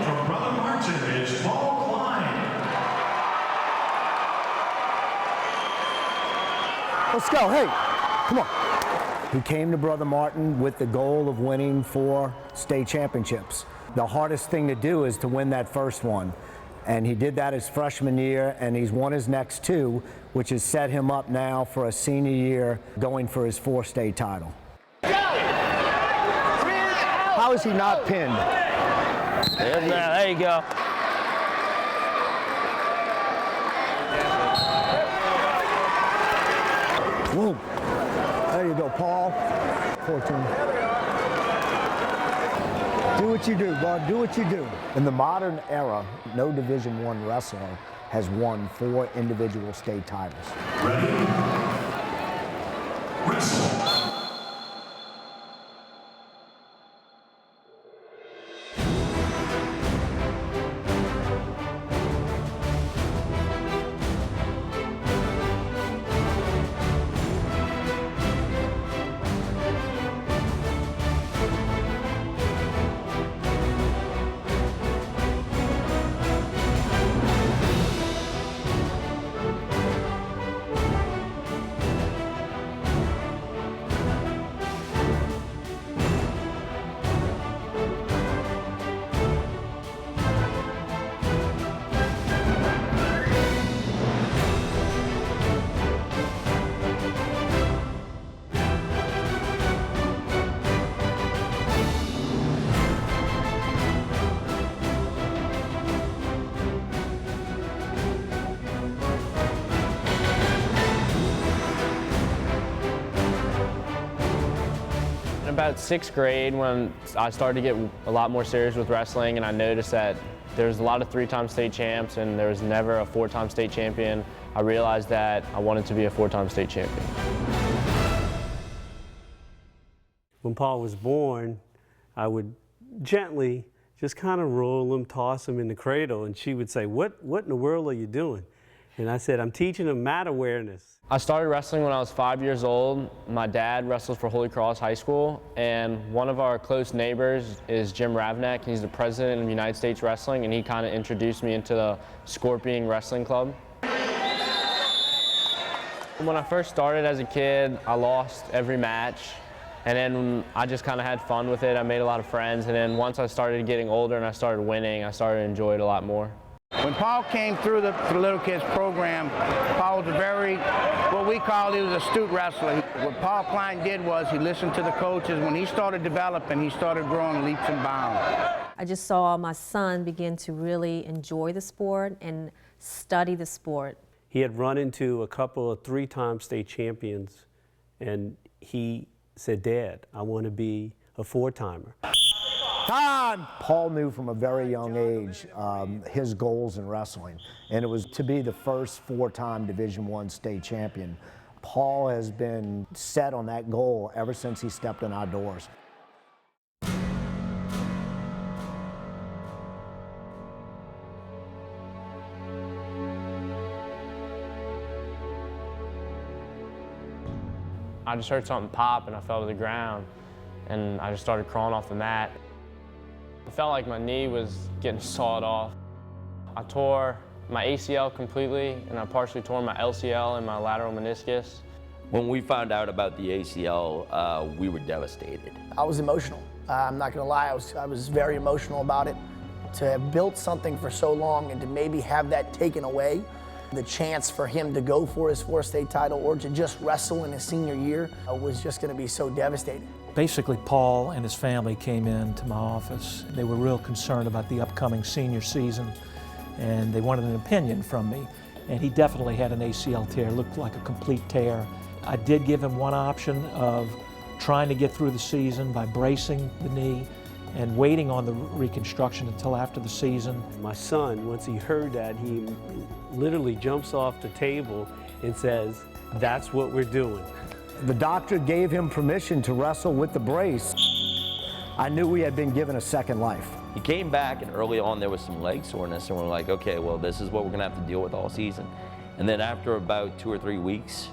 from Brother Martin is Paul Klein. Let's go, hey, come on. He came to Brother Martin with the goal of winning 4 state championships. The hardest thing to do is to win that first one. And he did that his freshman year, and he's won his next 2, which has set him up now for a senior year going for his 4th state title. How is he not pinned? There you go. Boom. There you go, Paul. 14. Do what you do, bud. Do what you do. In the modern era, no Division I wrestler has won 4 individual state titles. Ready? Wrestle. About 6th grade, when I started to get a lot more serious with wrestling, and I noticed that there's a lot of 3-time state champs and there was never a 4-time state champion, I realized that I wanted to be a 4-time state champion. When Paul was born, I would gently just kind of roll him, toss him in the cradle, and she would say, what in the world are you doing? And I said, I'm teaching him mat awareness. I started wrestling when I was 5 years old. My dad wrestles for Holy Cross High School, and one of our close neighbors is Jim Ravnak. He's the president of United States Wrestling, and he kind of introduced me into the Scorpion Wrestling Club. When I first started as a kid, I lost every match, and then I just kind of had fun with it. I made a lot of friends, and then once I started getting older and I started winning, I started to enjoy it a lot more. When Paul came through the little kids program, Paul was a very, what we call, he was an astute wrestler. What Paul Klein did was he listened to the coaches. When he started developing, he started growing leaps and bounds. I just saw my son begin to really enjoy the sport and study the sport. He had run into a couple of 3-time state champions, and he said, Dad, I want to be a 4-timer. Time! Paul knew from a very young age his goals in wrestling, and it was to be the first 4-time Division I state champion. Paul has been set on that goal ever since he stepped in our doors. I just heard something pop and I fell to the ground, and I just started crawling off the mat. It felt like my knee was getting sawed off. I tore my ACL completely, and I partially tore my LCL and my lateral meniscus. When we found out about the ACL, we were devastated. I was emotional. I'm not gonna lie, I was very emotional about it. To have built something for so long and to maybe have that taken away, the chance for him to go for his 4th state title or to just wrestle in his senior year was just gonna be so devastating. Basically, Paul and his family came into my office. They were real concerned about the upcoming senior season, and they wanted an opinion from me. And he definitely had an ACL tear, looked like a complete tear. I did give him one option of trying to get through the season by bracing the knee and waiting on the reconstruction until after the season. My son, once he heard that, he literally jumps off the table and says, that's what we're doing. The doctor gave him permission to wrestle with the brace. I knew we had been given a second life. He came back, and early on there was some leg soreness, and we're like, okay, well, this is what we're gonna have to deal with all season. And then after about 2 or 3 weeks,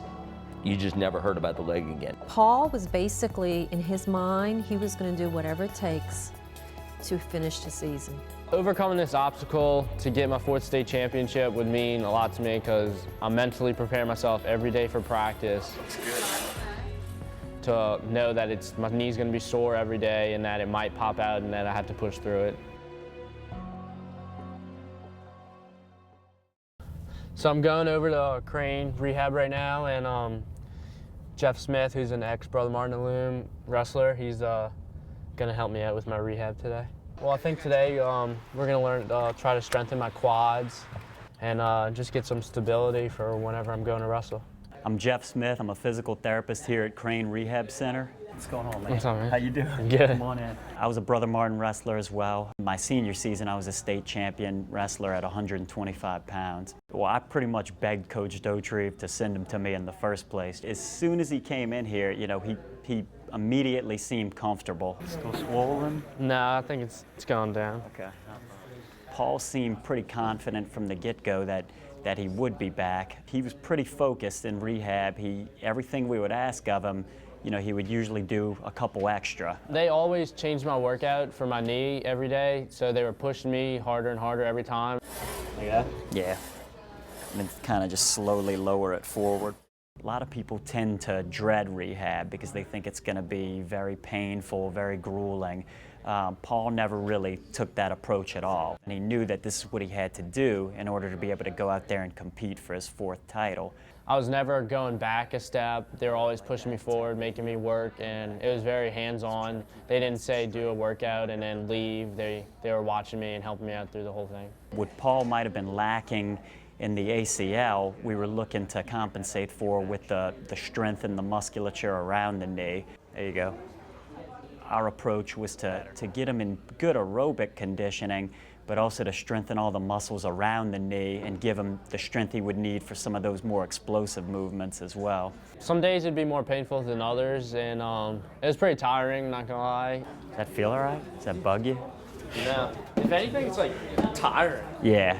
you just never heard about the leg again. Paul was basically, in his mind, he was going to do whatever it takes to finish the season. Overcoming this obstacle to get my 4th state championship would mean a lot to me because I'm mentally preparing myself every day for practice. To know that my knee's going to be sore every day and that it might pop out and that I have to push through it. So I'm going over to Crane Rehab right now, and Jeff Smith, who's an ex-Brother Martin Loom wrestler, he's going to help me out with my rehab today. Well, I think today we're going to learn, try to strengthen my quads and just get some stability for whenever I'm going to wrestle. I'm Jeff Smith. I'm a physical therapist here at Crane Rehab Center. What's going on, man? What's up, man? How you doing? Good. Come on in. I was a Brother Martin wrestler as well. My senior season, I was a state champion wrestler at 125 pounds. Well, I pretty much begged Coach Dotrieve to send him to me in the first place. As soon as he came in here, you know, he immediately seemed comfortable. Still swollen? No, I think it's going down. Okay. Paul seemed pretty confident from the get-go that he would be back. He was pretty focused in rehab. Everything we would ask of him, you know, he would usually do a couple extra. They always changed my workout for my knee every day, so they were pushing me harder and harder every time. Like that? Yeah. And then kind of just slowly lower it forward. A lot of people tend to dread rehab because they think it's going to be very painful, very grueling. Paul never really took that approach at all. And he knew that this is what he had to do in order to be able to go out there and compete for his 4th title. I was never going back a step. They were always pushing me forward, making me work, and it was very hands-on. They didn't say do a workout and then leave. They were watching me and helping me out through the whole thing. What Paul might have been lacking in the ACL, we were looking to compensate for with the strength and the musculature around the knee. There you go. Our approach was to get him in good aerobic conditioning, but also to strengthen all the muscles around the knee and give him the strength he would need for some of those more explosive movements as well. Some days it'd be more painful than others, and it was pretty tiring, not gonna lie. Does that feel all right? Does that bug you? No. If anything, it's like tiring. Yeah.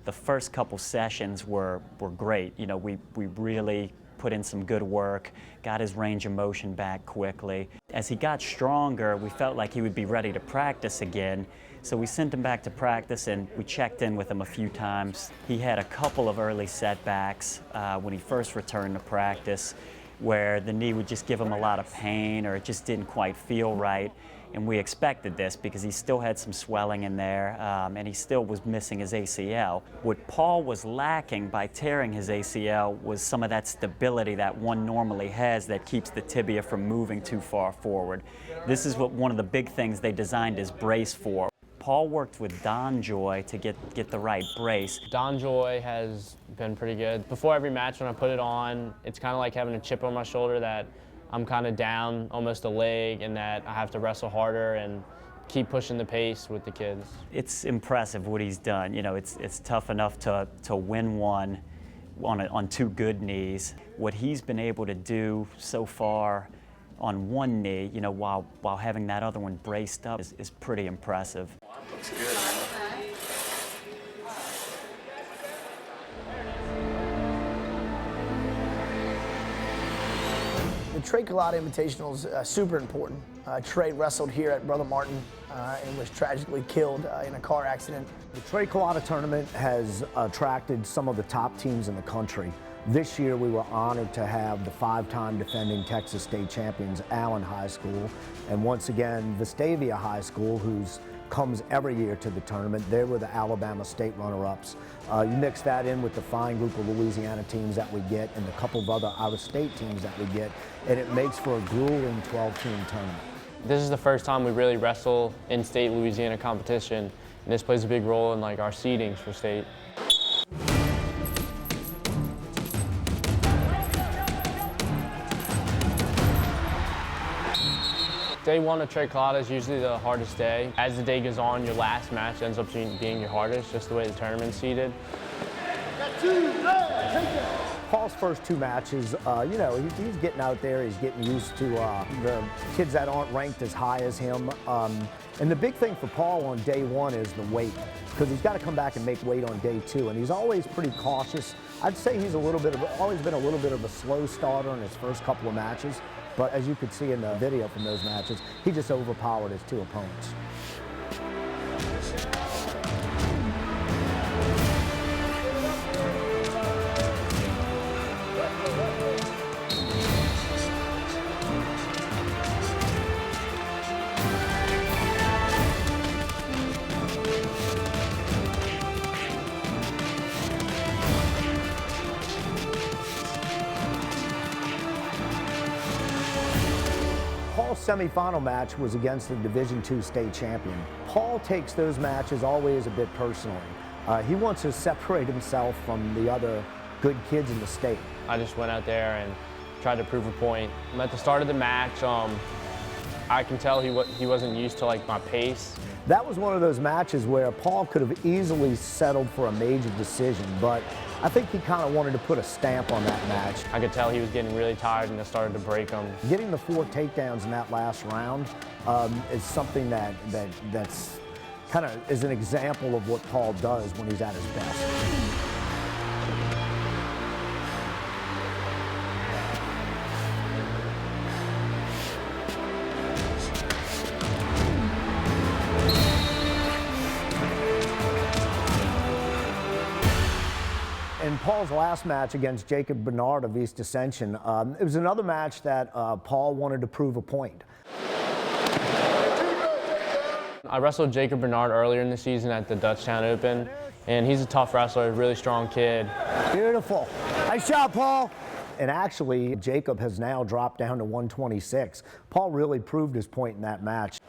The first couple sessions were great. You know, we really put in some good work, got his range of motion back quickly. As he got stronger, we felt like he would be ready to practice again, so we sent him back to practice and we checked in with him a few times. He had a couple of early setbacks when he first returned to practice, where the knee would just give him a lot of pain or it just didn't quite feel right. And we expected this because he still had some swelling in there and he still was missing his ACL. What Paul was lacking by tearing his ACL was some of that stability that one normally has that keeps the tibia from moving too far forward. This is what one of the big things they designed his brace for. Paul worked with Don Joy to get the right brace. Don Joy has been pretty good. Before every match when I put it on, it's kind of like having a chip on my shoulder that I'm kind of down almost a leg and that I have to wrestle harder and keep pushing the pace with the kids. It's impressive what he's done. You know, it's tough enough to win one on 2 good knees. What he's been able to do so far on one knee, you know, while having that other one braced up is pretty impressive. Looks good. The Trey Culotta Invitational is super important. Trey wrestled here at Brother Martin and was tragically killed in a car accident. The Trey Culotta tournament has attracted some of the top teams in the country. This year we were honored to have the 5-time defending Texas State champions, Allen High School, and once again Vestavia High School, who's comes every year to the tournament. They were the Alabama State runner-ups. You mix that in with the fine group of Louisiana teams that we get and the couple of other out-of-state teams that we get, and it makes for a grueling 12-team tournament. This is the first time we really wrestle in state Louisiana competition, and this plays a big role in like our seedings for state. Day 1 of Trey Culotta is usually the hardest day. As the day goes on, your last match ends up being your hardest, just the way the tournament's seeded. Paul's first 2 matches, you know, he's getting out there, he's getting used to the kids that aren't ranked as high as him. And the big thing for Paul on day 1 is the weight, because he's got to come back and make weight on day 2, and he's always pretty cautious. I'd say he's always been a little bit of a slow starter in his first couple of matches. But as you could see in the video from those matches, he just overpowered his two opponents. Paul's semifinal match was against the Division II state champion. Paul takes those matches always a bit personally. He wants to separate himself from the other good kids in the state. I just went out there and tried to prove a point. At the start of the match, I can tell he wasn't used to like my pace. That was one of those matches where Paul could have easily settled for a major decision, but I think he kind of wanted to put a stamp on that match. I could tell he was getting really tired and I started to break him. Getting the 4 takedowns in that last round is something that's kind of is an example of what Paul does when he's at his best. In Paul's last match against Jacob Bernard of East Ascension, it was another match that Paul wanted to prove a point. I wrestled Jacob Bernard earlier in the season at the Dutchtown Open, and he's a tough wrestler, a really strong kid. Beautiful. Nice job, Paul. And actually, Jacob has now dropped down to 126. Paul really proved his point in that match.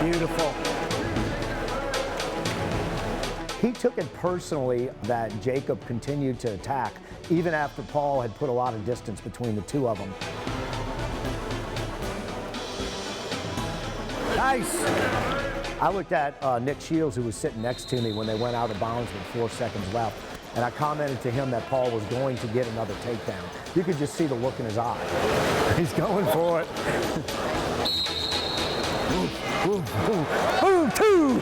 Beautiful. He took it personally that Jacob continued to attack, even after Paul had put a lot of distance between the two of them. Nice. I looked at Nick Shields, who was sitting next to me when they went out of bounds with 4 seconds left, and I commented to him that Paul was going to get another takedown. You could just see the look in his eye. He's going for it. Boom, 2!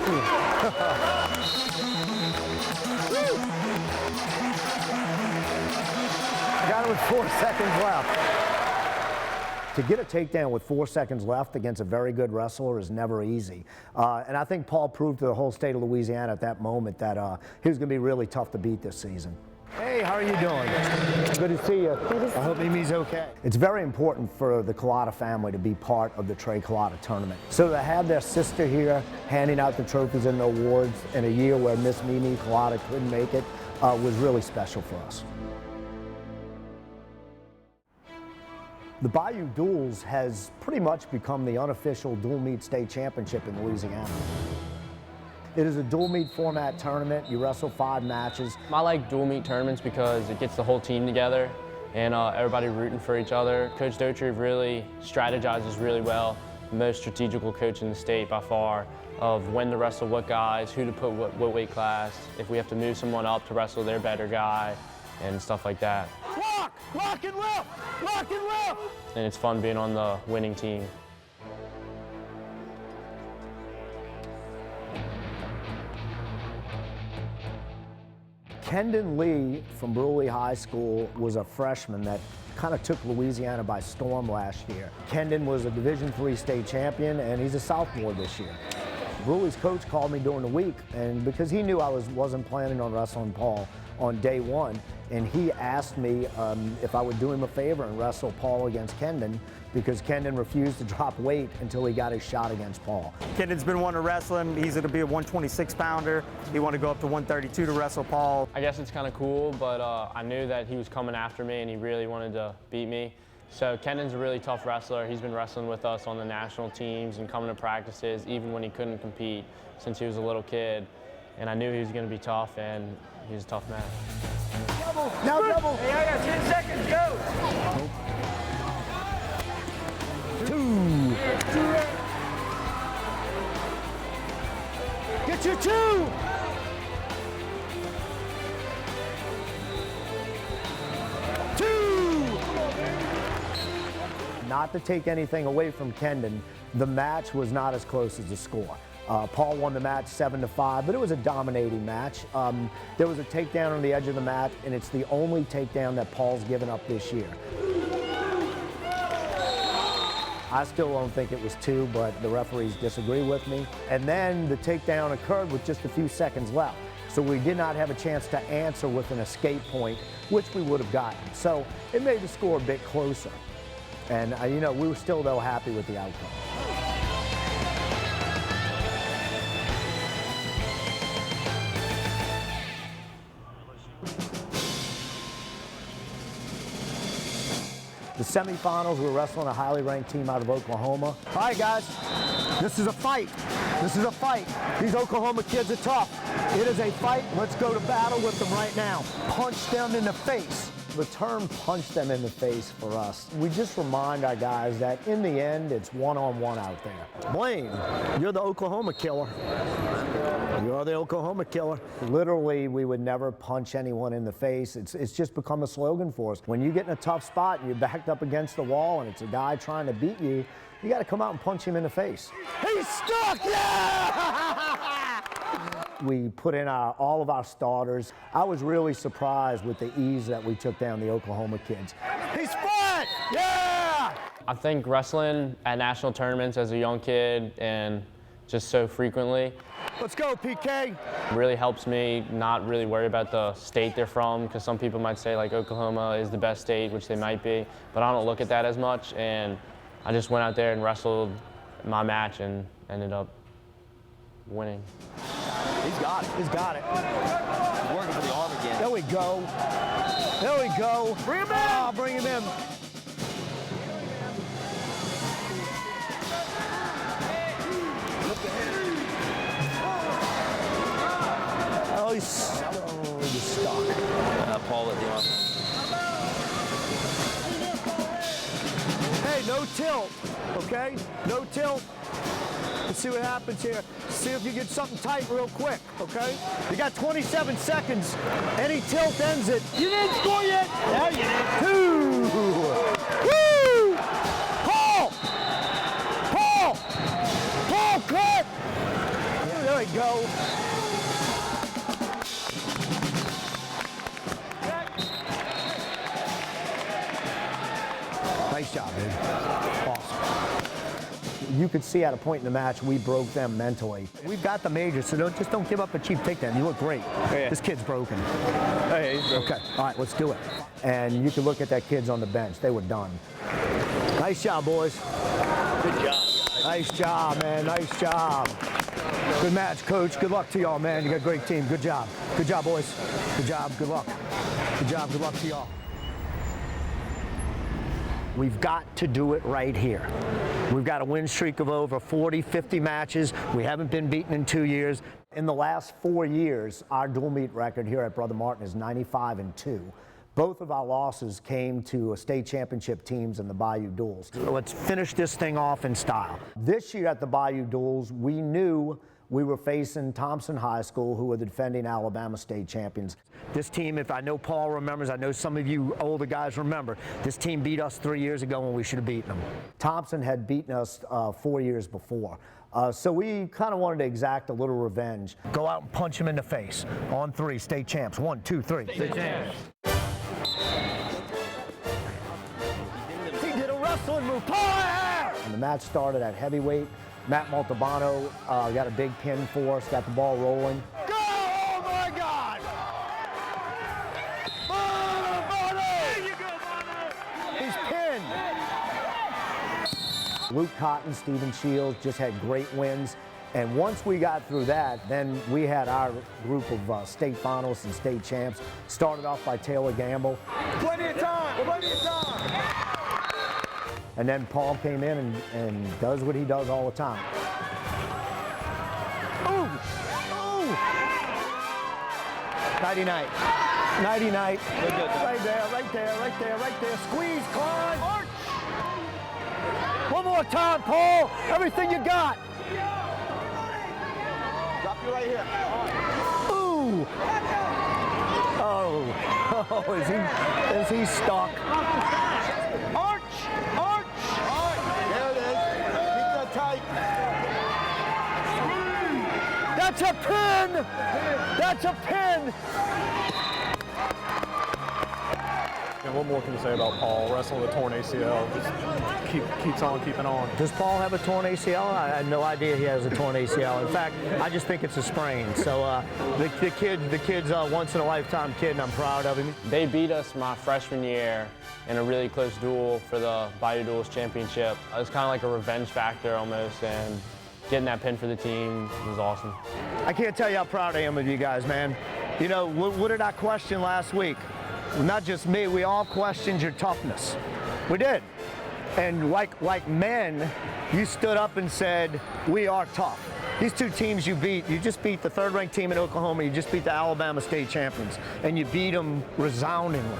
Got it with 4 seconds left. To get a takedown with 4 seconds left against a very good wrestler is never easy. And I think Paul proved to the whole state of Louisiana at that moment that he was going to be really tough to beat this season. Hey, how are you doing? Good to see you. I hope Mimi's okay. It's very important for the Culotta family to be part of the Trey Culotta tournament. So to have their sister here handing out the trophies and the awards in a year where Miss Mimi Culotta couldn't make it was really special for us. The Bayou Duels has pretty much become the unofficial dual meet state championship in Louisiana. It is a dual meet format tournament. You wrestle 5 matches. I like dual meet tournaments because it gets the whole team together and everybody rooting for each other. Coach Dotrieve really strategizes really well. The most strategical coach in the state by far of when to wrestle what guys, who to put what weight class, if we have to move someone up to wrestle their better guy, and stuff like that. Lock! Lock and left! Lock and left! And it's fun being on the winning team. Kendon Lee from Bruley High School was a freshman that kind of took Louisiana by storm last year. Kendon was a Division III state champion, and he's a sophomore this year. Bruley's coach called me during the week, and because he knew I wasn't planning on wrestling Paul on day 1, and he asked me if I would do him a favor and wrestle Paul against Kendon, because Kendon refused to drop weight until he got his shot against Paul. Kendon's been wanting to wrestle him. He's going to be a 126-pounder. He wanted to go up to 132 to wrestle Paul. I guess it's kind of cool, but I knew that he was coming after me and he really wanted to beat me. So Kendon's a really tough wrestler. He's been wrestling with us on the national teams and coming to practices even when he couldn't compete since he was a little kid. And I knew he was going to be tough, and he was a tough man. Double! Now double! Hey, I got 10 seconds, go! 2! Get your 2! Not to take anything away from Kendon, the match was not as close as the score. Paul won the match 7-5, but it was a dominating match. There was a takedown on the edge of the mat, and it's the only takedown that Paul's given up this year. I still don't think it was 2, but the referees disagree with me. And then the takedown occurred with just a few seconds left. So we did not have a chance to answer with an escape point, which we would have gotten. So it made the score a bit closer. And, you know, we were still, though, happy with the outcome. The semifinals, we're wrestling a highly ranked team out of Oklahoma. All right, guys, this is a fight. This is a fight. These Oklahoma kids are tough. It is a fight. Let's go to battle with them right now. Punch them in the face. The term punch them in the face for us, we just remind our guys that in the end, it's one-on-one out there. Blaine, you're the Oklahoma killer. You're the Oklahoma killer. Literally, we would never punch anyone in the face. It's just become a slogan for us. When you get in a tough spot and you're backed up against the wall and it's a guy trying to beat you, you got to come out and punch him in the face. He's stuck! Yeah! We put in all of our starters. I was really surprised with the ease that we took down the Oklahoma kids. He's flat! Yeah! I think wrestling at national tournaments as a young kid and just so frequently. Let's go, PK. Really helps me not really worry about the state they're from, because some people might say like Oklahoma is the best state, which they might be, but I don't look at that as much. And I just went out there and wrestled my match and ended up winning. He's got it. He's got it. He's working for the arm again. There we go. There we go. Bring him in. Oh, bring him in. Oh, he's stuck. Paul at the arm. Hey, no tilt, okay? No tilt. Let's see what happens here. See if you get something tight real quick, okay? You got 27 seconds. Any tilt ends it. You didn't score yet. Yeah, you did. 2. Woo! Paul! Paul! Paul, cut! There we go. Nice job, dude. Awesome. You could see at a point in the match we broke them mentally. We've got the major, so just don't give up a cheap takedown. You look great. Oh, yeah. This kid's broken. Oh, yeah, he's broken. Okay, all right, let's do it. And you can look at that kids on the bench. They were done. Nice job, boys. Good job. Nice job, man. Nice job. Good match, Coach. Good luck to y'all, man. You got a great team. Good job. Good job, boys. Good job. Good luck. Good job. Good luck to y'all. We've got to do it right here. We've got a win streak of over 40, 50 matches. We haven't been beaten in 2 years. In the last 4 years, our dual meet record here at Brother Martin is 95-2. Both of our losses came to state championship teams in the Bayou Duels. So let's finish this thing off in style. This year at the Bayou Duels, we knew we were facing Thompson High School, who were the defending Alabama state champions. This team, if I know Paul remembers, I know some of you older guys remember, this team beat us 3 years ago when we should have beaten them. Thompson had beaten us 4 years before. So we kind of wanted to exact a little revenge. Go out and punch him in the face. On 3, state champs. 1, 2, 3. State champs. He did a wrestling move. And the match started at heavyweight. Matt Montalbano got a big pin for us, got the ball rolling. Go! Oh my God! Montalbano! There you go, Mono! He's pinned. Luke Cotton, Stephen Shields just had great wins. And once we got through that, then we had our group of state finalists and state champs. Started off by Taylor Gamble. Plenty of time! Plenty of time! And then Paul came in and does what he does all the time. Ooh! Ooh! Nighty-night. Nighty-night. Right there, right there, right there, right there. Squeeze, Klein. Arch! One more time, Paul. Everything you got. Drop you right here. Ooh! Oh, is he stuck? Arch! Arch! There it is. Keep that tight. That's a pin! That's a pin! And what more can you say about Paul wrestling with a torn ACL? Just keeps on keeping on. Does Paul have a torn ACL? I had no idea he has a torn ACL. In fact, I just think it's a sprain. So the kid's a once-in-a-lifetime kid, and I'm proud of him. They beat us my freshman year in a really close duel for the Bayou Duels championship. It was kind of like a revenge factor almost, and getting that pin for the team was awesome. I can't tell you how proud I am of you guys, man. You know, what did I question last week? Not just me, we all questioned your toughness. We did. And like men, you stood up and said, we are tough. These two teams you beat, you just beat the third-ranked team in Oklahoma, you just beat the Alabama state champions, and you beat them resoundingly.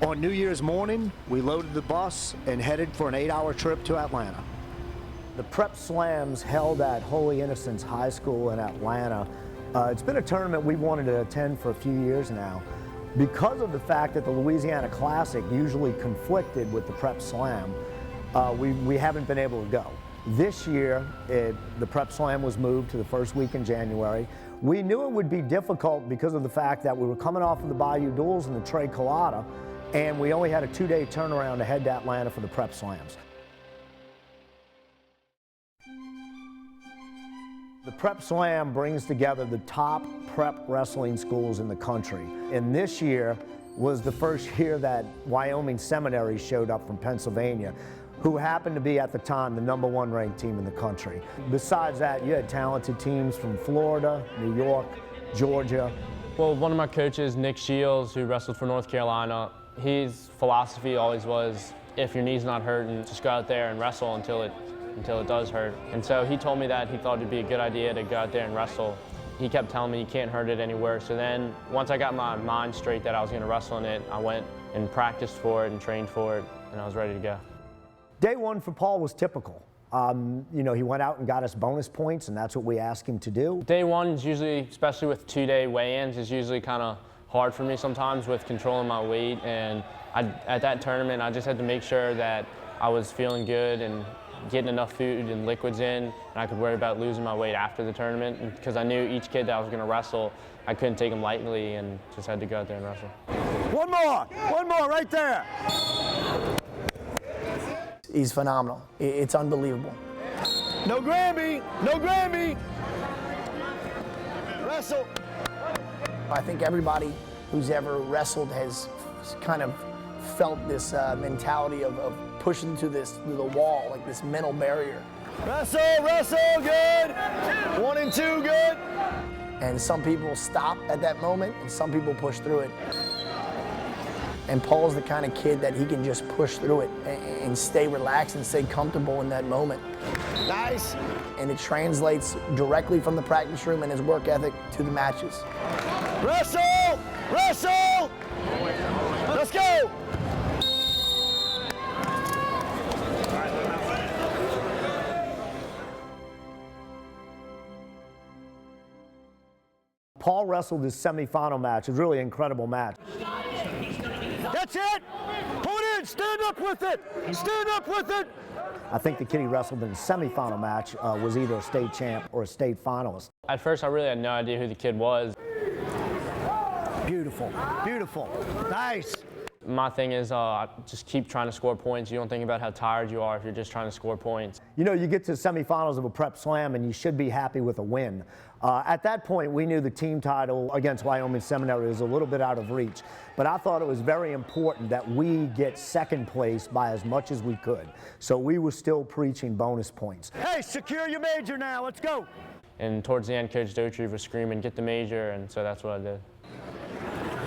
On New Year's morning, we loaded the bus and headed for an 8-hour trip to Atlanta. The Prep Slams held at Holy Innocents High School in Atlanta. It's been a tournament we've wanted to attend for a few years now. Because of the fact that the Louisiana Classic usually conflicted with the Prep Slam, we haven't been able to go. This year, the Prep Slam was moved to the first week in January. We knew it would be difficult because of the fact that we were coming off of the Bayou Duels and the Trey Culotta, and we only had a 2-day turnaround to head to Atlanta for the Prep Slams. The Prep Slam brings together the top prep wrestling schools in the country. And this year was the first year that Wyoming Seminary showed up from Pennsylvania, who happened to be at the time the #1 ranked team in the country. Besides that, you had talented teams from Florida, New York, Georgia. Well, one of my coaches, Nick Shields, who wrestled for North Carolina, his philosophy always was, if your knee's not hurting, just go out there and wrestle until it does hurt. And so he told me that he thought it'd be a good idea to go out there and wrestle. He kept telling me you can't hurt it anywhere. So then once I got my mind straight that I was gonna wrestle in it, I went and practiced for it and trained for it, and I was ready to go. Day one for Paul was typical. You know, he went out and got us bonus points, and that's what we asked him to do. Day one is usually, especially with 2-day weigh-ins, is usually kind of hard for me sometimes with controlling my weight. And at that tournament, I just had to make sure that I was feeling good and getting enough food and liquids in, and I could worry about losing my weight after the tournament, because I knew each kid that I was going to wrestle, I couldn't take them lightly, and just had to go out there and wrestle. One more right there. He's phenomenal. It's unbelievable. No Grammy, no Grammy. Wrestle. I think everybody who's ever wrestled has kind of felt this mentality of pushing to the wall, like this mental barrier. Wrestle, good. 1 and 2, good. And some people stop at that moment, and some people push through it. And Paul's the kind of kid that he can just push through it and stay relaxed and stay comfortable in that moment. Nice. And it translates directly from the practice room and his work ethic to the matches. Wrestle! Let's go! Paul wrestled his semifinal match. It was really an incredible match. That's it! Pull it in! Stand up with it! Stand up with it! I think the kid he wrestled in the semifinal match was either a state champ or a state finalist. At first, I really had no idea who the kid was. Beautiful, beautiful, nice. My thing is just keep trying to score points. You don't think about how tired you are if you're just trying to score points. You know, you get to the semifinals of a prep slam and you should be happy with a win. At that point, we knew the team title against Wyoming Seminary was a little bit out of reach, but I thought it was very important that we get second place by as much as we could. So we were still preaching bonus points. Hey, secure your major now, let's go. And towards the end, Coach Dotrieve was screaming, get the major, and so that's what I did.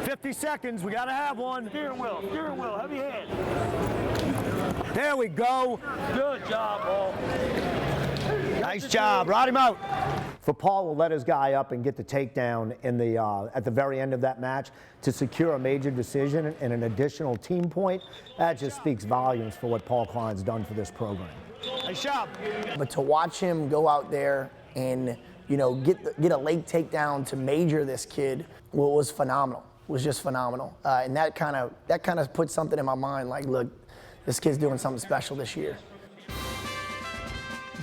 50 seconds, we gotta have one. Steering wheel, heavy hand. There we go. Good job, Paul. Nice job, ride him out. For Paul to let his guy up and get the takedown in the, at the very end of that match to secure a major decision and an additional team point, that just speaks volumes for what Paul Klein's done for this program. Nice job. But to watch him go out there and, you know, get a late takedown to major this kid was phenomenal. Was just phenomenal. And that kind of put something in my mind, like, look, this kid's doing something special this year.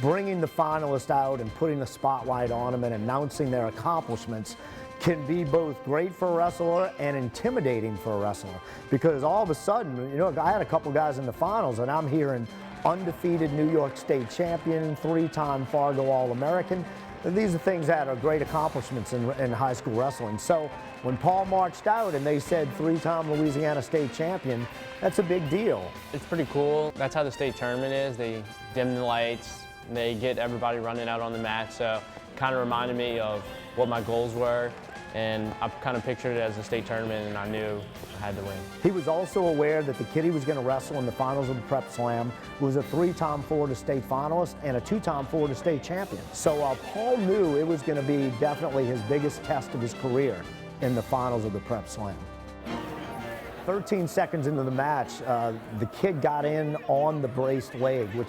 Bringing the finalists out and putting the spotlight on them and announcing their accomplishments can be both great for a wrestler and intimidating for a wrestler, because all of a sudden, you know, I had a couple guys in the finals and I'm hearing undefeated New York State champion, 3-time Fargo All-American. These are things that are great accomplishments in high school wrestling. So when Paul marched out and they said 3-time Louisiana State champion, that's a big deal. It's pretty cool. That's how the state tournament is. They dim the lights, they get everybody running out on the mat, so it kind of reminded me of what my goals were, and I kind of pictured it as a state tournament, and I knew I had to win. He was also aware that the kid he was going to wrestle in the finals of the Prep Slam was a 3-time Florida State finalist and a 2-time Florida State champion. So Paul knew it was going to be definitely his biggest test of his career in the finals of the Prep Slam. 13 seconds into the match, the kid got in on the braced leg, which,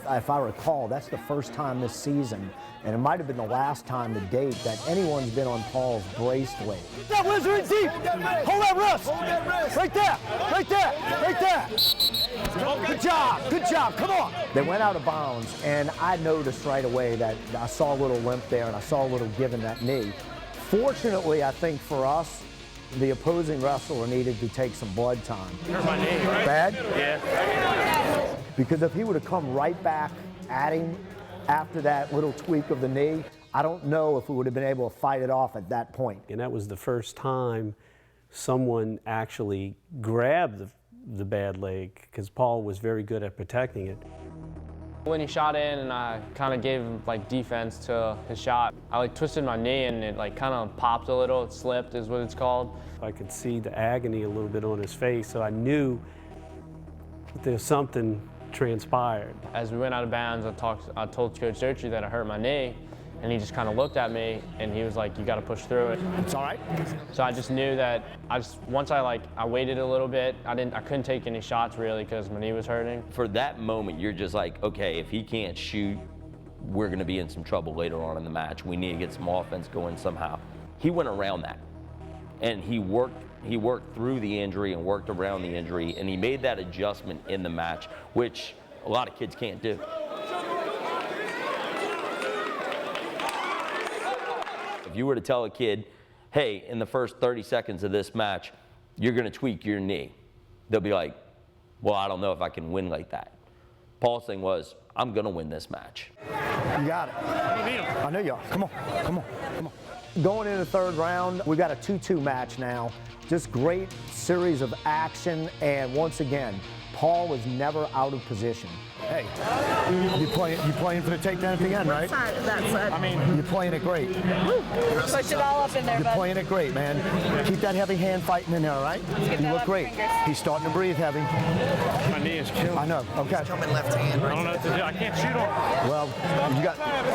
if I recall, that's the first time this season, and it might have been the last time to date that anyone's been on Paul's braced leg. That wizard deep! Hold that wrist! Right there! Right there! Right there! Good job, come on! They went out of bounds, and I noticed right away that I saw a little limp there, and I saw a little give in that knee. Fortunately, I think for us, the opposing wrestler needed to take some blood time. Hurt my knee, right? Bad? Yeah. Because if he would have come right back at him after that little tweak of the knee, I don't know if we would have been able to fight it off at that point. And that was the first time someone actually grabbed the bad leg, because Paul was very good at protecting it. When he shot in and I kind of gave him like defense to his shot, I like twisted my knee and it like kind of popped a little. It slipped is what it's called. I could see the agony a little bit on his face, so I knew that there's something transpired. As we went out of bounds, I told Coach Dochi that I hurt my knee, and he just kind of looked at me and he was like, "You got to push through it." It's all right. So I just knew that once I waited a little bit, I couldn't take any shots really because my knee was hurting. For that moment, you're just like, okay, if he can't shoot, we're going to be in some trouble later on in the match. We need to get some offense going somehow. He went around that, and he worked through the injury and worked around the injury, and he made that adjustment in the match, which a lot of kids can't do. If you were to tell a kid, hey, in the first 30 seconds of this match, you're going to tweak your knee, they'll be like, well, I don't know if I can win like that. Paul's thing was, I'm going to win this match. You got it. I know you are. Come on, come on, come on. Going into the third round, we've got a 2-2 match now. Just great series of action, and once again, Paul was never out of position. Hey, you playing for the takedown at the end, right? That's it. I mean, you're playing it great. Push it all up in there, You're bud. playing it great, man. Keep that heavy hand fighting in there, all right? You look great. He's starting to breathe heavy. My knee is killing. I know. Okay. Coming left hand. I don't know what to do. I can't shoot on. Well,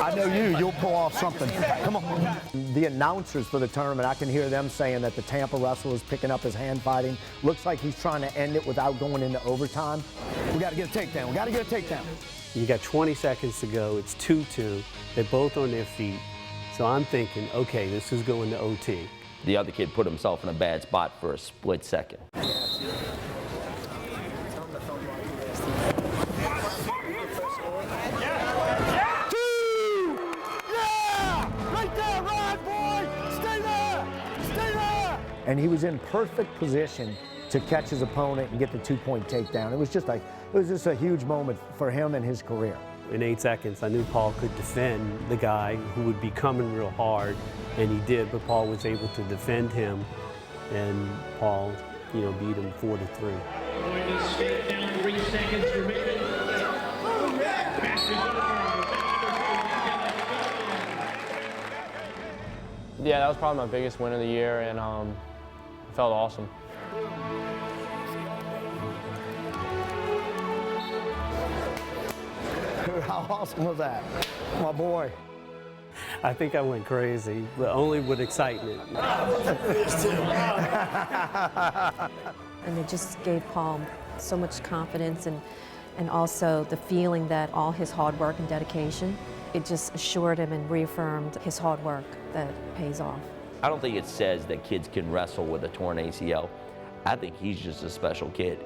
I know you'll pull off something. Come on. The announcers for the tournament, I can hear them saying that the Tampa wrestler is picking up his hand fighting. Looks like he's trying to end it without going into overtime. We got to get a takedown. We got to get a takedown. You got 20 seconds to go. It's 2-2. They're both on their feet. So I'm thinking, okay, this is going to OT. The other kid put himself in a bad spot for a split second. And he was in perfect position to catch his opponent and get the 2-point takedown. It was just a huge moment for him and his career. In 8 seconds, I knew Paul could defend the guy who would be coming real hard, and he did, but Paul was able to defend him, and Paul, beat him 4-3. Going to stay down 3 seconds remaining. Yeah, that was probably my biggest win of the year, and it felt awesome. How awesome was that? My boy. I think I went crazy, but only with excitement. And it just gave Paul so much confidence and also the feeling that all his hard work and dedication, it just assured him and reaffirmed his hard work that pays off. I don't think it says that kids can wrestle with a torn ACL. I think he's just a special kid.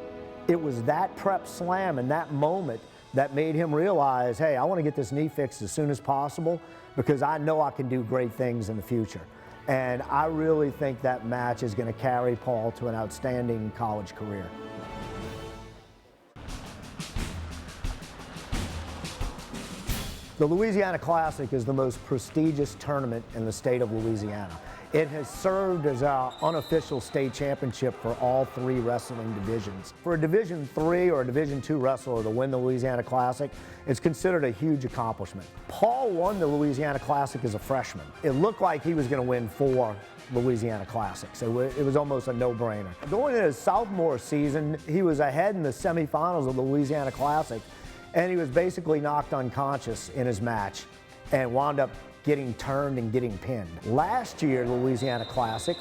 It was that prep slam and that moment that made him realize, hey, I want to get this knee fixed as soon as possible because I know I can do great things in the future. And I really think that match is going to carry Paul to an outstanding college career. The Louisiana Classic is the most prestigious tournament in the state of Louisiana. It has served as our unofficial state championship for all 3 wrestling divisions. For a Division III or a Division II wrestler to win the Louisiana Classic, it's considered a huge accomplishment. Paul won the Louisiana Classic as a freshman. It looked like he was going to win 4 Louisiana Classics. So it was almost a no-brainer. Going into his sophomore season, he was ahead in the semifinals of the Louisiana Classic, and he was basically knocked unconscious in his match and wound up getting turned and getting pinned. Last year, the Louisiana Classic,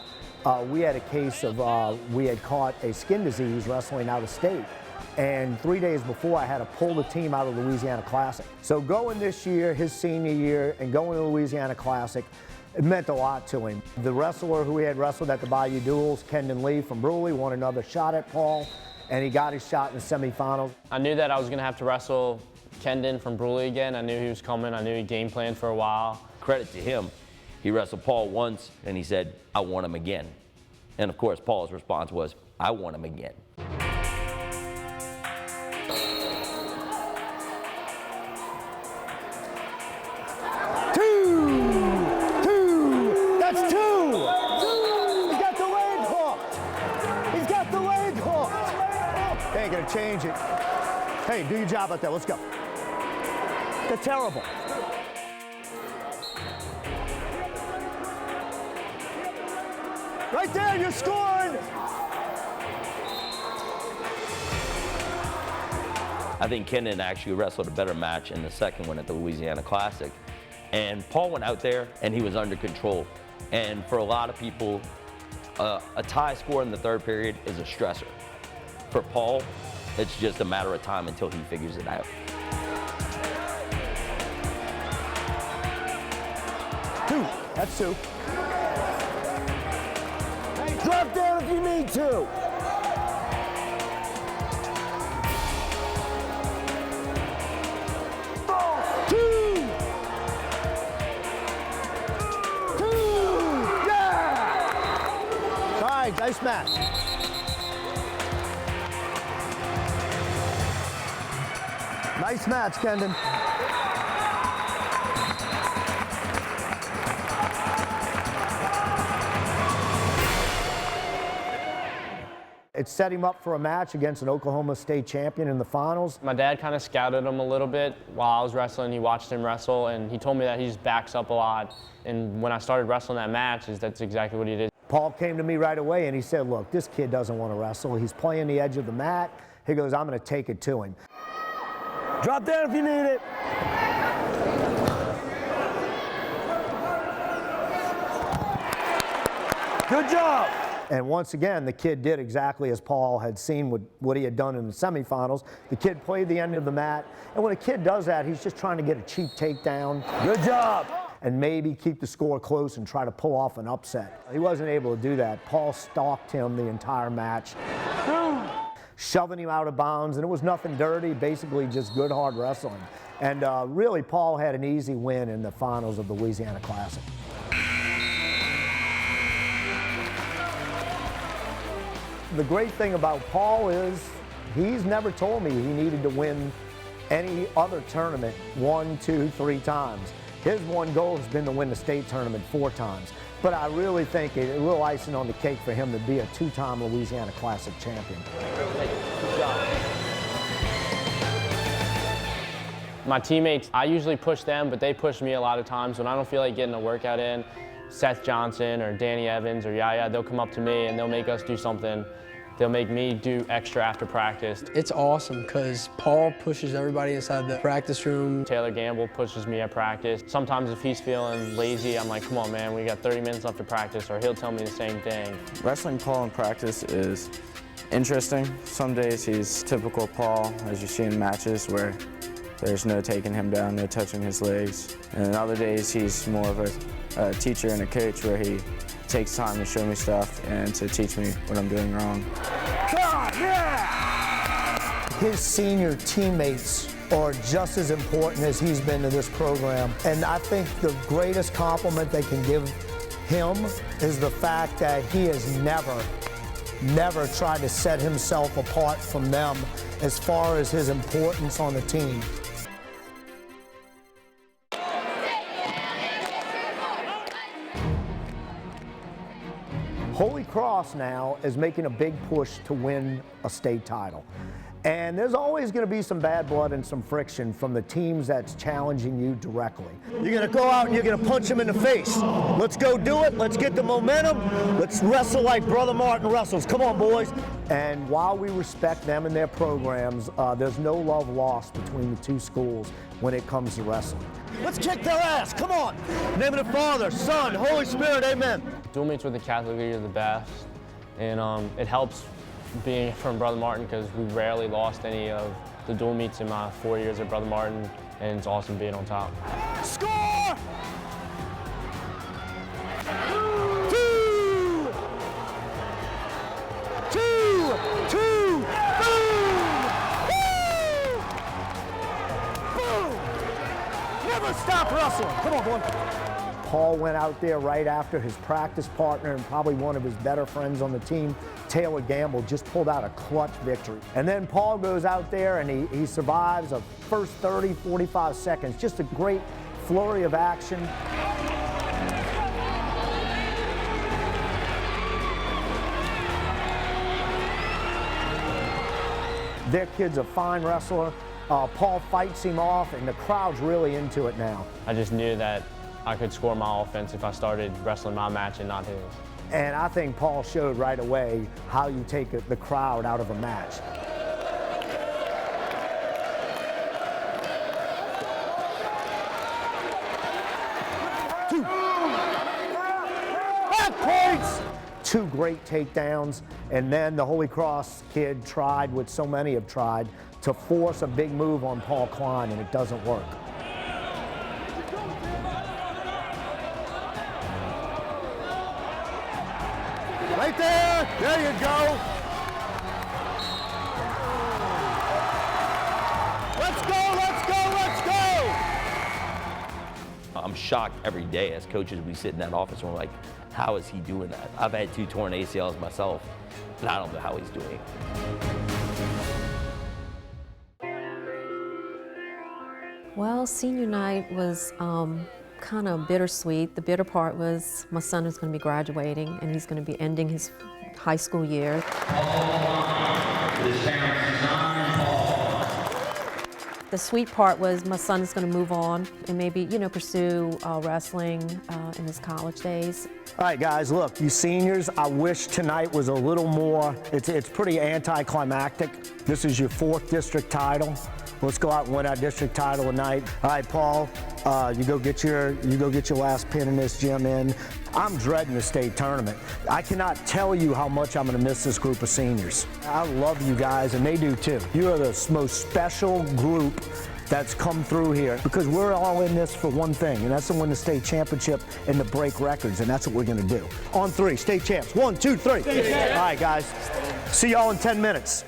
we had a case of, we had caught a skin disease wrestling out of state. And 3 days before, I had to pull the team out of the Louisiana Classic. So going this year, his senior year, and going to the Louisiana Classic, it meant a lot to him. The wrestler who he had wrestled at the Bayou Duels, Kendon Lee from Bruley, won another shot at Paul, and he got his shot in the semifinals. I knew that I was going to have to wrestle Kendon from Bruley again. I knew he was coming. I knew he game planned for a while. Credit to him, he wrestled Paul once and he said, I want him again. And of course, Paul's response was, I want him again. That's 2! He's got the leg hooked! He's got the leg hooked! They ain't gonna change it. Hey, do your job out there, let's go. They're terrible. Right there, you're scoring! I think Kendon actually wrestled a better match in the second one at the Louisiana Classic. And Paul went out there and he was under control. And for a lot of people, a tie score in the 3rd period is a stressor. For Paul, it's just a matter of time until he figures it out. That's 2. Drop down if you need to. Nice match. Nice match, Kendon. It set him up for a match against an Oklahoma State champion in the finals. My dad kind of scouted him a little bit while I was wrestling. He watched him wrestle, and he told me that he just backs up a lot. And when I started wrestling that match, that's exactly what he did. Paul came to me right away and he said, look, this kid doesn't want to wrestle. He's playing the edge of the mat. He goes, I'm going to take it to him. Drop down if you need it. Good job. And once again, the kid did exactly as Paul had seen what he had done in the semifinals. The kid played the end of the mat. And when a kid does that, he's just trying to get a cheap takedown. Good job. And maybe keep the score close and try to pull off an upset. He wasn't able to do that. Paul stalked him the entire match, shoving him out of bounds, and it was nothing dirty, basically just good, hard wrestling. And really, Paul had an easy win in the finals of the Louisiana Classic. The great thing about Paul is he's never told me he needed to win any other tournament 1, 2, 3 times. His one goal has been to win the state tournament 4 times. But I really think a little icing on the cake for him to be a 2-time Louisiana Classic champion. Good job. My teammates, I usually push them, but they push me a lot of times. When I don't feel like getting a workout in, Seth Johnson or Danny Evans or Yaya, they'll come up to me and they'll make us do something. They'll make me do extra after practice. It's awesome because Paul pushes everybody inside the practice room. Taylor Gamble pushes me at practice. Sometimes if he's feeling lazy, I'm like, come on, man, we got 30 minutes left of practice, or he'll tell me the same thing. Wrestling Paul in practice is interesting. Some days he's typical Paul, as you see in matches, where there's no taking him down, no touching his legs. And other days he's more of a teacher and a coach, where he takes time to show me stuff and to teach me what I'm doing wrong. God, yeah! his senior teammates are just as important as he's been to this program. And I think the greatest compliment they can give him is the fact that he has never tried to set himself apart from them as far as his importance on the team. Holy Cross now is making a big push to win a state title. And there's always going to be some bad blood and some friction from the teams that's challenging you directly. You're going to go out and you're going to punch them in the face. Let's go do it. Let's get the momentum. Let's wrestle like Brother Martin wrestles. Come on, boys. And while we respect them and their programs, there's no love lost between the two schools when it comes to wrestling. Let's kick their ass. Come on. In the name of the Father, Son, Holy Spirit, amen. Dual meets with the Catholic League are the best, and it helps being from Brother Martin because we rarely lost any of the dual meets in my 4 years at Brother Martin, and it's awesome being on top. Score! 2-2, boom! Woo! Boom! Never stop wrestling. Come on, boy. Paul went out there right after his practice partner and probably one of his better friends on the team, Taylor Gamble, just pulled out a clutch victory. And then Paul goes out there and he survives a first 30, 45 seconds. Just a great flurry of action. Their kid's a fine wrestler. Paul fights him off and the crowd's really into it now. I just knew that I could score my offense if I started wrestling my match and not his. And I think Paul showed right away how you take the crowd out of a match. Back points! Two great takedowns, and then the Holy Cross kid tried what so many have tried to force a big move on Paul Klein, and it doesn't work. Right there. There you go. Let's go, let's go, let's go. I'm shocked every day as coaches we sit in that office and we're like, how is he doing that? I've had 2 torn ACLs myself, and I don't know how he's doing it. Well, senior night was kind of bittersweet. The bitter part was my son was going to be graduating and he's going to be ending his high school year. The sweet part was my son is going to move on and maybe, pursue wrestling in his college days. All right, guys, look, you seniors, I wish tonight was a little more, it's pretty anticlimactic. This is your 4th district title. Let's go out and win our district title tonight. All right, Paul, you go get your last pin in this gym in. I'm dreading the state tournament. I cannot tell you how much I'm going to miss this group of seniors. I love you guys, and they do too. You are the most special group that's come through here because we're all in this for one thing, and that's to win the state championship and to break records, and that's what we're going to do. On 3, state champs. 1, 2, 3. All right, guys. See y'all in 10 minutes.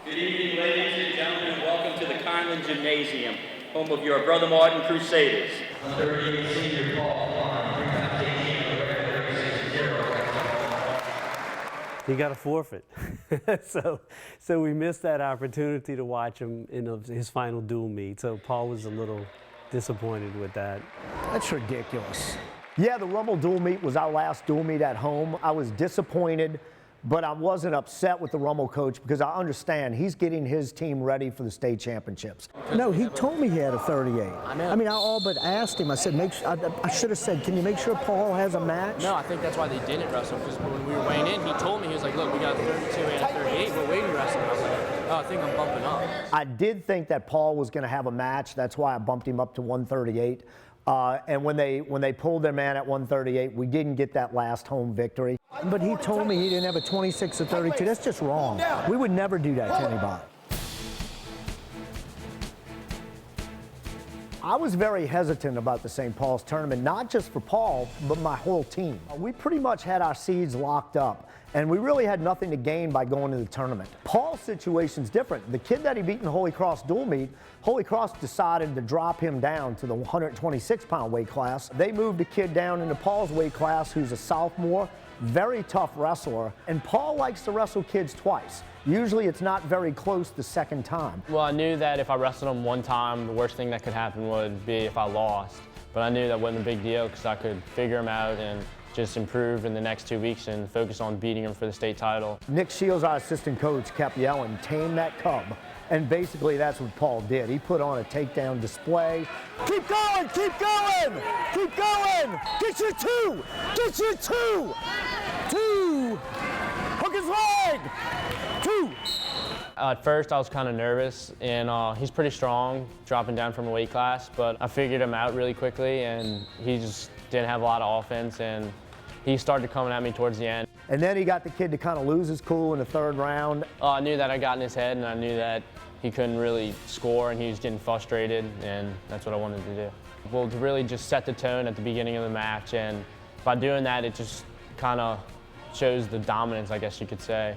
Good evening, ladies and gentlemen. Welcome to the Conlin Gymnasium, home of your Brother Martin Crusaders. 38 senior Paul Klein, rebound taking away 36-0. He got a forfeit. so we missed that opportunity to watch him in his final dual meet. So Paul was a little disappointed with that. That's ridiculous. Yeah, the Rumble dual meet was our last dual meet at home. I was disappointed, but I wasn't upset with the Rumble coach because I understand he's getting his team ready for the state championships. No, he told me he had a 38. I mean, I all but asked him. I said, I should have said, can you make sure Paul has a match? No, I think that's why they didn't wrestle, because when we were weighing in, he told me, he was like, look, we got a 32 and a 38, we're waiting wrestling. I was like, oh, I think I'm bumping up. I did think that Paul was going to have a match. That's why I bumped him up to 138. And when they pulled their man at 138, we didn't get that last home victory. But he told me he didn't have a 26 or 32. That's just wrong. We would never do that to anybody. I was very hesitant about the St. Paul's tournament, not just for Paul, but my whole team. We pretty much had our seeds locked up, and we really had nothing to gain by going to the tournament. Paul's situation's different. The kid that he beat in the Holy Cross dual meet, Holy Cross decided to drop him down to the 126-pound weight class. They moved the kid down into Paul's weight class, who's a sophomore, very tough wrestler, and Paul likes to wrestle kids twice. Usually it's not very close the second time. Well, I knew that if I wrestled him one time, the worst thing that could happen would be if I lost. But I knew that wasn't a big deal because I could figure him out and just improve in the next 2 weeks and focus on beating him for the state title. Nick Shields, our assistant coach, kept yelling, "Tame that cub." And basically that's what Paul did. He put on a takedown display. Keep going, keep going, keep going. Get your two, get your two. Two, hook his leg. Two. At first I was kind of nervous, and he's pretty strong dropping down from a weight class, but I figured him out really quickly, and he just didn't have a lot of offense, and he started coming at me towards the end. And then he got the kid to kind of lose his cool in the third round. I knew that I got in his head, and I knew that he couldn't really score, and he was getting frustrated, and that's what I wanted to do. Well, to really just set the tone at the beginning of the match, and by doing that, it just kind of shows the dominance, I guess you could say.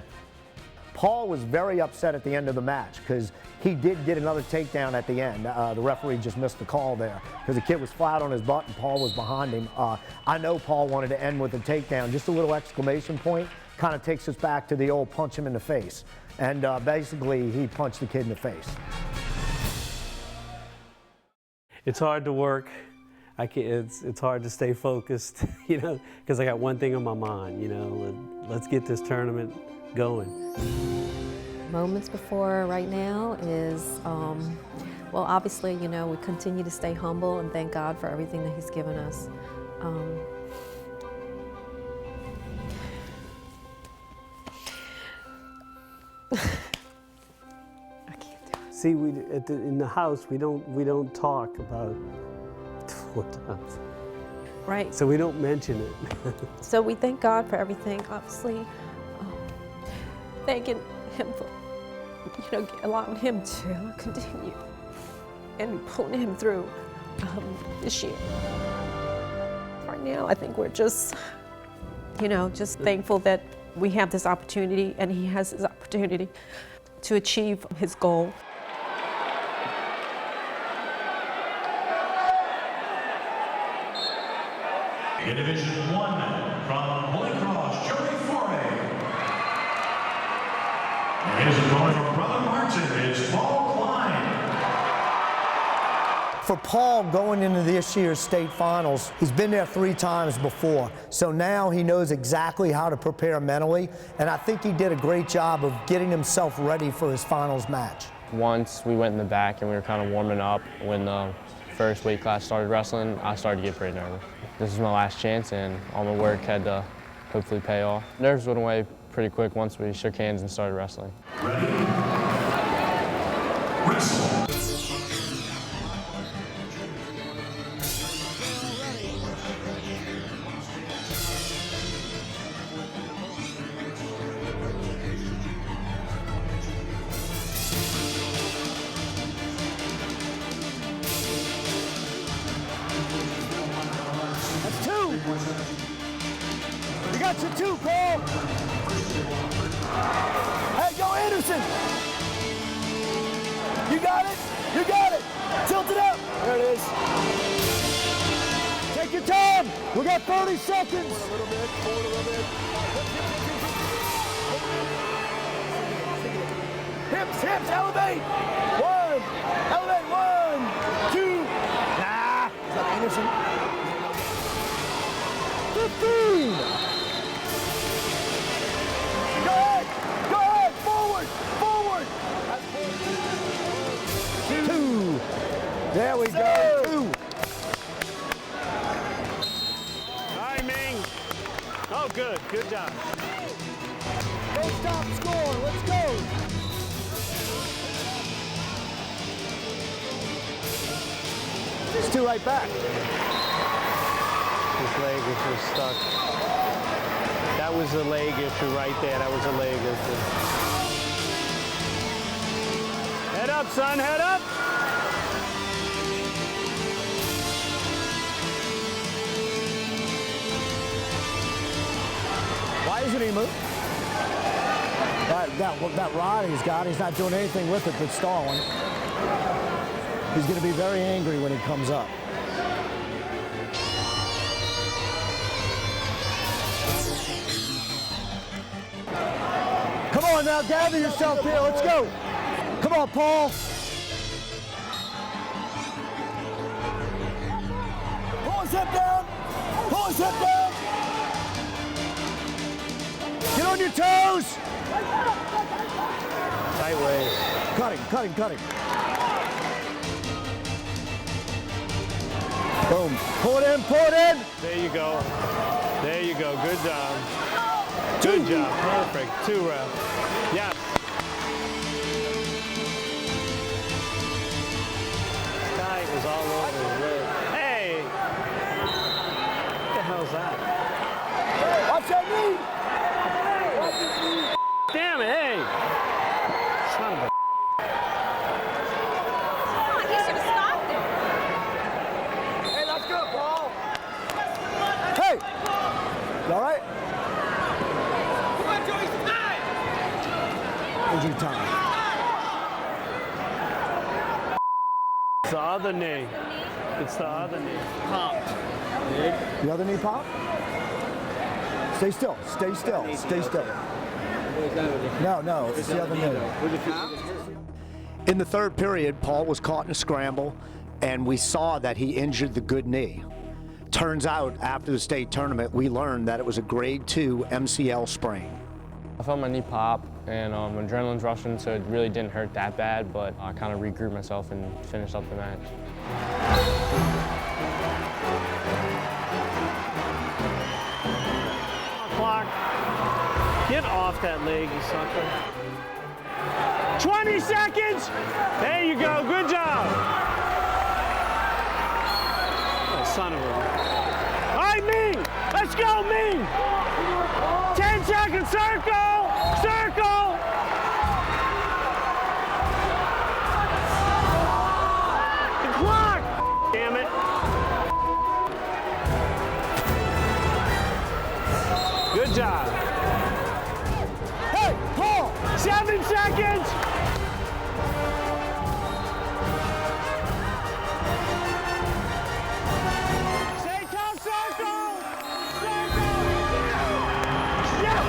Paul was very upset at the end of the match because he did get another takedown at the end. The referee just missed the call there because the kid was flat on his butt and Paul was behind him. I know Paul wanted to end with a takedown. Just a little exclamation point kind of takes us back to the old punch him in the face. And basically, he punched the kid in the face. It's hard to work. It's hard to stay focused, you know, because I got one thing on my mind, you know, let's get this tournament going. Moments before right now is, well, obviously, you know, we continue to stay humble and thank God for everything that He's given us. I can't do it. See, in the house, we don't talk about 4 times. Right. So we don't mention it. So we thank God for everything, obviously. Thanking Him for, you know, allowing Him to continue and pulling Him through this year. Right now, I think we're just, you know, just thankful that we have this opportunity and he has this opportunity to achieve his goal. In Division 1, from Holy Cross, Trey. His opponent from Brother Martin is Paul Klein. For Paul, going into this year's state finals, he's been there 3 times before. So now he knows exactly how to prepare mentally. And I think he did a great job of getting himself ready for his finals match. Once we went in the back and we were kind of warming up when the first weight class started wrestling, I started to get pretty nervous. This was my last chance, and all my work had to hopefully pay off. Nerves went away pretty quick once we shook hands and started wrestling. Ready? Wrestle. That's 2. You got your 2, Paul. Hey, go Anderson! You got it! You got it! Tilt it up! There it is. Take your time! We got 30 seconds! Forward a little bit, forward a little bit. Hips, hips, elevate! 1, elevate, 1, 2. Nah! Is that Anderson? 15! Go ahead, forward, forward. 2. There we go, 2. Timing. Oh, good job. Don't stop, score, let's go. Just 2 right back. His leg is just stuck. That was a leg issue right there. That was a leg issue. Head up, son, head up. is an emu. That rod he's got, he's not doing anything with it but stalling. He's going to be very angry when he comes up. Come on now, gather yourself here. Let's go. Come on, Paul. Pull his hip down. Pull his hip down. Get on your toes. Tight waist. Cut him, cut him, cut him. Boom. Pull it in, pull it in. There you go. There you go. Good job. Good job. Perfect. 2 rounds. Yeah. This guy was all over his lip. Hey! What the hell's that? Watch that knee! Damn it, hey! Son of a... He should have stopped it. Hey, let's go, Paul! Hey! You all right? Come on, Joey, it's time! Injury time. It's the other knee. It's the other knee. Pop. The other knee pop? Stay still, stay still, stay still. No, it's the other knee. In the third period, Paul was caught in a scramble, and we saw that he injured the good knee. Turns out, after the state tournament, we learned that it was a grade 2 MCL sprain. I felt my knee pop, and adrenaline's rushing, so it really didn't hurt that bad, but I kind of regrouped myself and finished up the match. Clock. Get off that leg, you sucker. 20 seconds! There you go, good job! Oh, son of a... All right, Ming! Let's go, Ming! 10 seconds, circle! Circle! The clock! Damn it! Good job. Hey, Paul! 7 seconds! Stay top, circle! Circle! Yeah!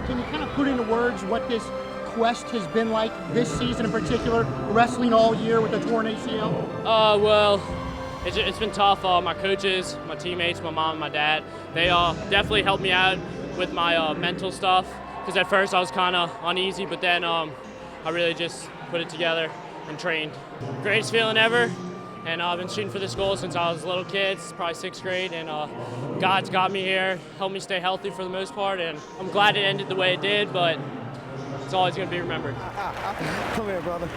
Can you kind of put into words what this quest has been like this season in particular, wrestling all year with a torn ACL? Well, it's been tough. My coaches, my teammates, my mom, and my dad, they definitely helped me out with my mental stuff, because at first I was kind of uneasy, but then I really just put it together and trained. Greatest feeling ever, and I've been shooting for this goal since I was a little kid, probably 6th grade, and God's got me here, helped me stay healthy for the most part, and I'm glad it ended the way it did, but it's always going to be remembered. Come here, brother.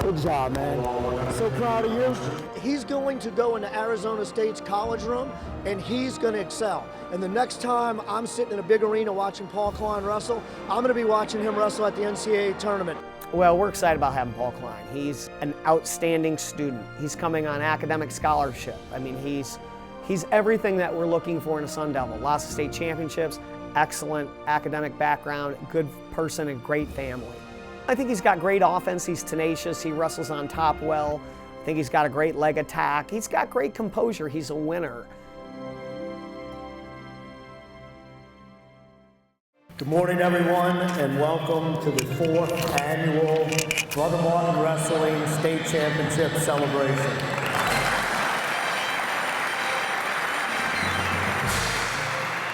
Good job, man. So proud of you. He's going to go into Arizona State's college room, and he's going to excel. And the next time I'm sitting in a big arena watching Paul Klein wrestle, I'm going to be watching him wrestle at the NCAA tournament. Well, we're excited about having Paul Klein. He's an outstanding student. He's coming on academic scholarship. I mean, he's everything that we're looking for in a Sun Devil. Lots of state championships, excellent academic background, good person, and great family. I think he's got great offense. He's tenacious. He wrestles on top well. I think he's got a great leg attack. He's got great composure. He's a winner. Good morning, everyone, and welcome to the 4th annual Brother Martin Wrestling State Championship celebration.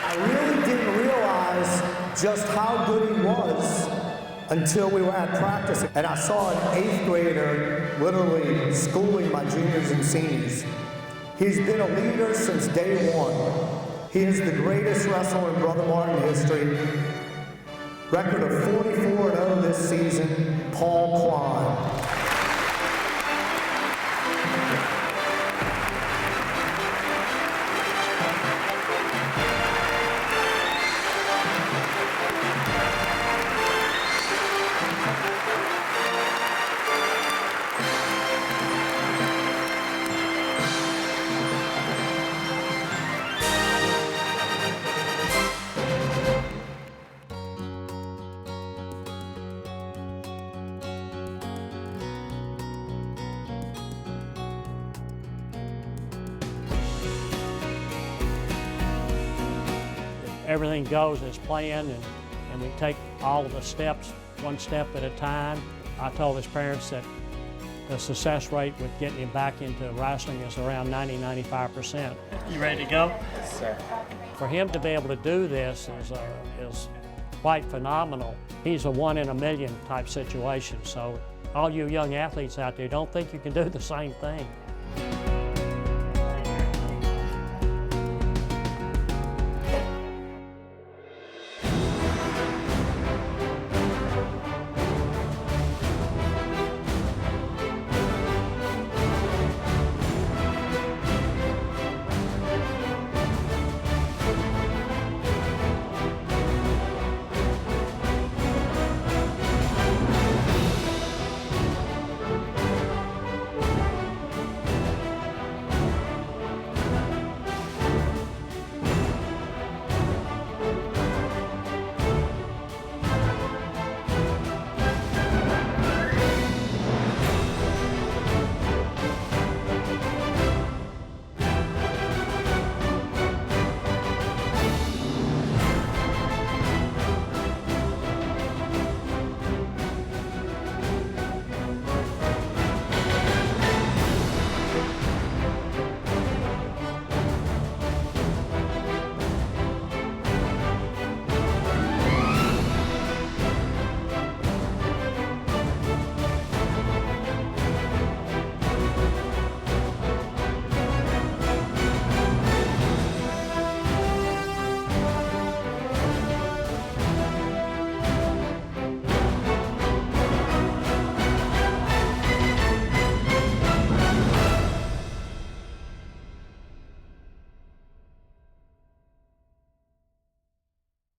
I really didn't realize just how good he was until we were at practice, and I saw an 8th grader literally schooling my juniors and seniors. He's been a leader since day one. He is the greatest wrestler in Brother Martin history. Record of 44-0 this season, Paul Klein. everything goes as planned and we take all of the steps, one step at a time. I told his parents that the success rate with getting him back into wrestling is around 90–95%. You ready to go? Yes, sir. For him to be able to do this is quite phenomenal. He's a 1 in a million type situation, so all you young athletes out there, don't think you can do the same thing.